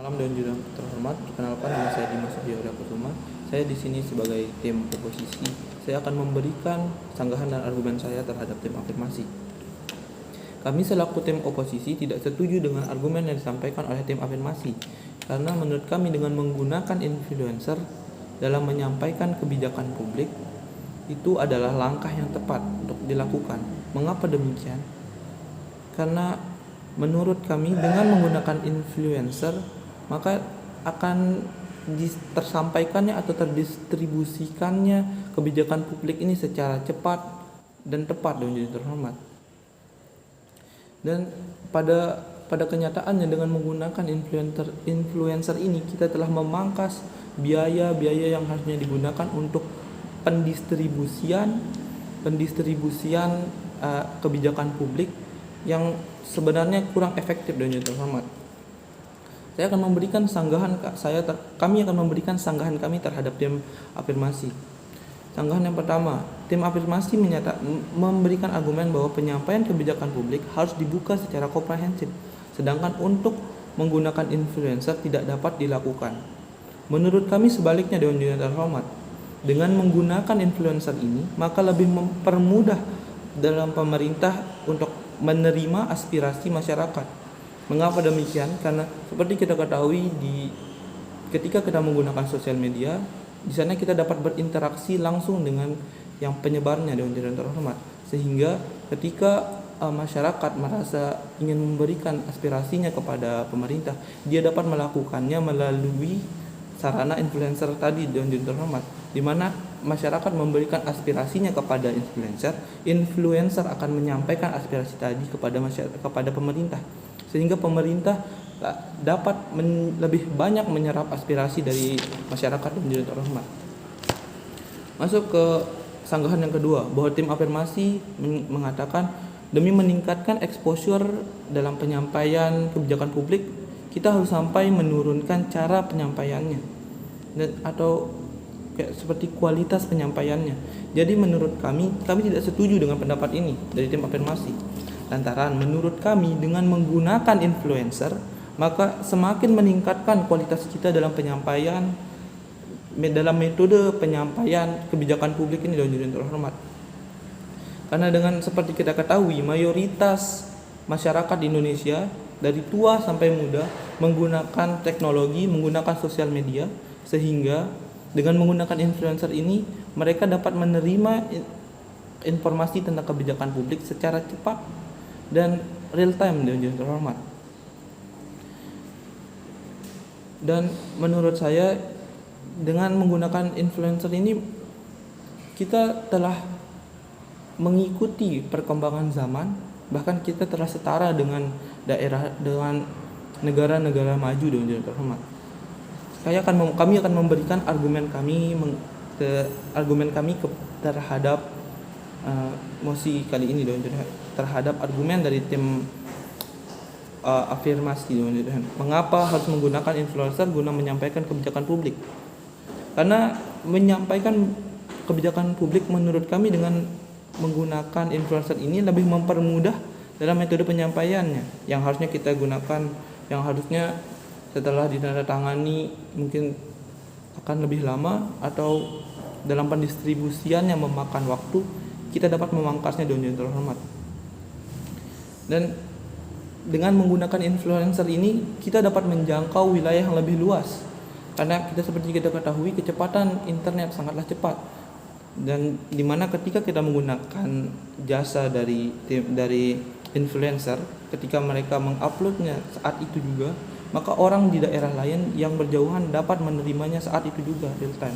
Malam dan juga terhormat, perkenalkan nama saya Dimas Suhyara Kusuma. Saya di sini sebagai tim oposisi. Saya akan memberikan sanggahan dan argumen saya terhadap tim afirmasi. Kami selaku tim oposisi tidak setuju dengan argumen yang disampaikan oleh tim afirmasi, karena menurut kami dengan menggunakan influencer dalam menyampaikan kebijakan publik itu adalah langkah yang tepat untuk dilakukan. Mengapa demikian? Karena menurut kami dengan menggunakan influencer maka akan tersampaikannya atau terdistribusikannya kebijakan publik ini secara cepat dan tepat dan jadi terhormat. Dan pada kenyataannya dengan menggunakan influencer ini kita telah memangkas biaya-biaya yang harusnya digunakan untuk pendistribusian kebijakan publik yang sebenarnya kurang efektif dan jadi terhormat. Kami akan memberikan sanggahan kami terhadap tim afirmasi. Sanggahan yang pertama, tim afirmasi memberikan argumen bahwa penyampaian kebijakan publik harus dibuka secara komprehensif, sedangkan untuk menggunakan influencer tidak dapat dilakukan. Menurut kami sebaliknya Dewan Jurnal Terhormat. Dengan menggunakan influencer ini, maka lebih mempermudah dalam pemerintah untuk menerima aspirasi masyarakat. Mengapa demikian? Karena seperti kita ketahui ketika kita menggunakan sosial media, di sana kita dapat berinteraksi langsung dengan yang penyebarnya Dewan Jurnal Terhormat. Sehingga ketika masyarakat merasa ingin memberikan aspirasinya kepada pemerintah, dia dapat melakukannya melalui sarana influencer tadi Dewan Jurnal Terhormat, di mana masyarakat memberikan aspirasinya kepada influencer akan menyampaikan aspirasi tadi kepada pemerintah, sehingga pemerintah dapat lebih banyak menyerap aspirasi dari masyarakat dan Dewan Terhormat. Masuk ke sanggahan yang kedua, bahwa tim afirmasi mengatakan demi meningkatkan exposure dalam penyampaian kebijakan publik, kita harus sampai menurunkan cara penyampaiannya atau seperti kualitas penyampaiannya. Jadi menurut kami tidak setuju dengan pendapat ini dari tim afirmasi. Lantaran menurut kami dengan menggunakan influencer maka semakin meningkatkan kualitas kita dalam penyampaian, dalam metode penyampaian kebijakan publik ini Dewan Jurnal Terhormat. Karena dengan seperti kita ketahui, mayoritas masyarakat di Indonesia dari tua sampai muda menggunakan teknologi, menggunakan sosial media, sehingga dengan menggunakan influencer ini mereka dapat menerima informasi tentang kebijakan publik secara cepat dan real time Dewan Terhormat. Dan menurut saya dengan menggunakan influencer ini kita telah mengikuti perkembangan zaman, bahkan kita telah setara dengan negara-negara maju Dewan Terhormat. Kami akan memberikan argumen kami terhadap mosi kali ini terhadap argumen dari tim afirmasi. Mengapa harus menggunakan influencer guna menyampaikan kebijakan publik? Karena menyampaikan kebijakan publik menurut kami dengan menggunakan influencer ini lebih mempermudah dalam metode penyampaiannya, yang harusnya kita gunakan, yang harusnya setelah ditandatangani mungkin akan lebih lama, atau dalam pendistribusian yang memakan waktu, kita dapat memangkasnya Dewan Terhormat. Dan dengan menggunakan influencer ini kita dapat menjangkau wilayah yang lebih luas, karena seperti kita ketahui kecepatan internet sangatlah cepat, dan dimana ketika kita menggunakan jasa dari influencer, ketika mereka menguploadnya saat itu juga, maka orang di daerah lain yang berjauhan dapat menerimanya saat itu juga real time.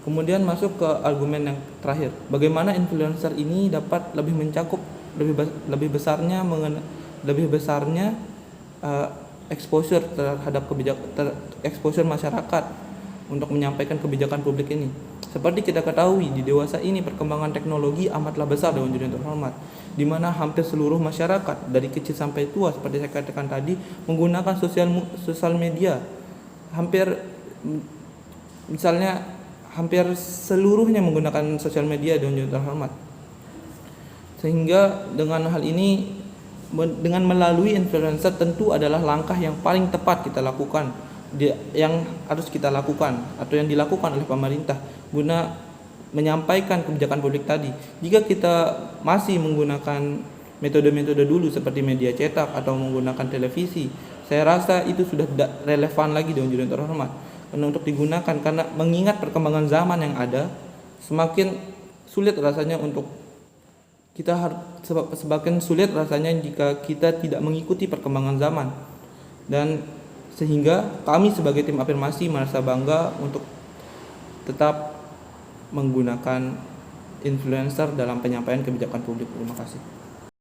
Kemudian masuk ke argumen yang terakhir, bagaimana influencer ini dapat lebih mencakup lebih besarnya exposure terhadap exposure masyarakat untuk menyampaikan kebijakan publik ini. Seperti kita ketahui, di dewasa ini perkembangan teknologi amatlah besar Dewan Jurnal Terhormat, di mana hampir seluruh masyarakat dari kecil sampai tua seperti saya katakan tadi menggunakan sosial media. Hampir seluruhnya menggunakan sosial media Dewan Jurnal Terhormat. Sehingga dengan hal ini dengan melalui influencer tentu adalah langkah yang paling tepat kita lakukan, yang harus kita lakukan atau yang dilakukan oleh pemerintah guna menyampaikan kebijakan publik tadi. Jika kita masih menggunakan metode-metode dulu seperti media cetak atau menggunakan televisi, saya rasa itu sudah tidak relevan lagi Dewan Juri terhormat untuk digunakan, karena mengingat perkembangan zaman yang ada, semakin sulit rasanya untuk kita semakin sulit rasanya jika kita tidak mengikuti perkembangan zaman. Dan sehingga kami sebagai tim afirmasi merasa bangga untuk tetap menggunakan influencer dalam penyampaian kebijakan publik. Terima kasih.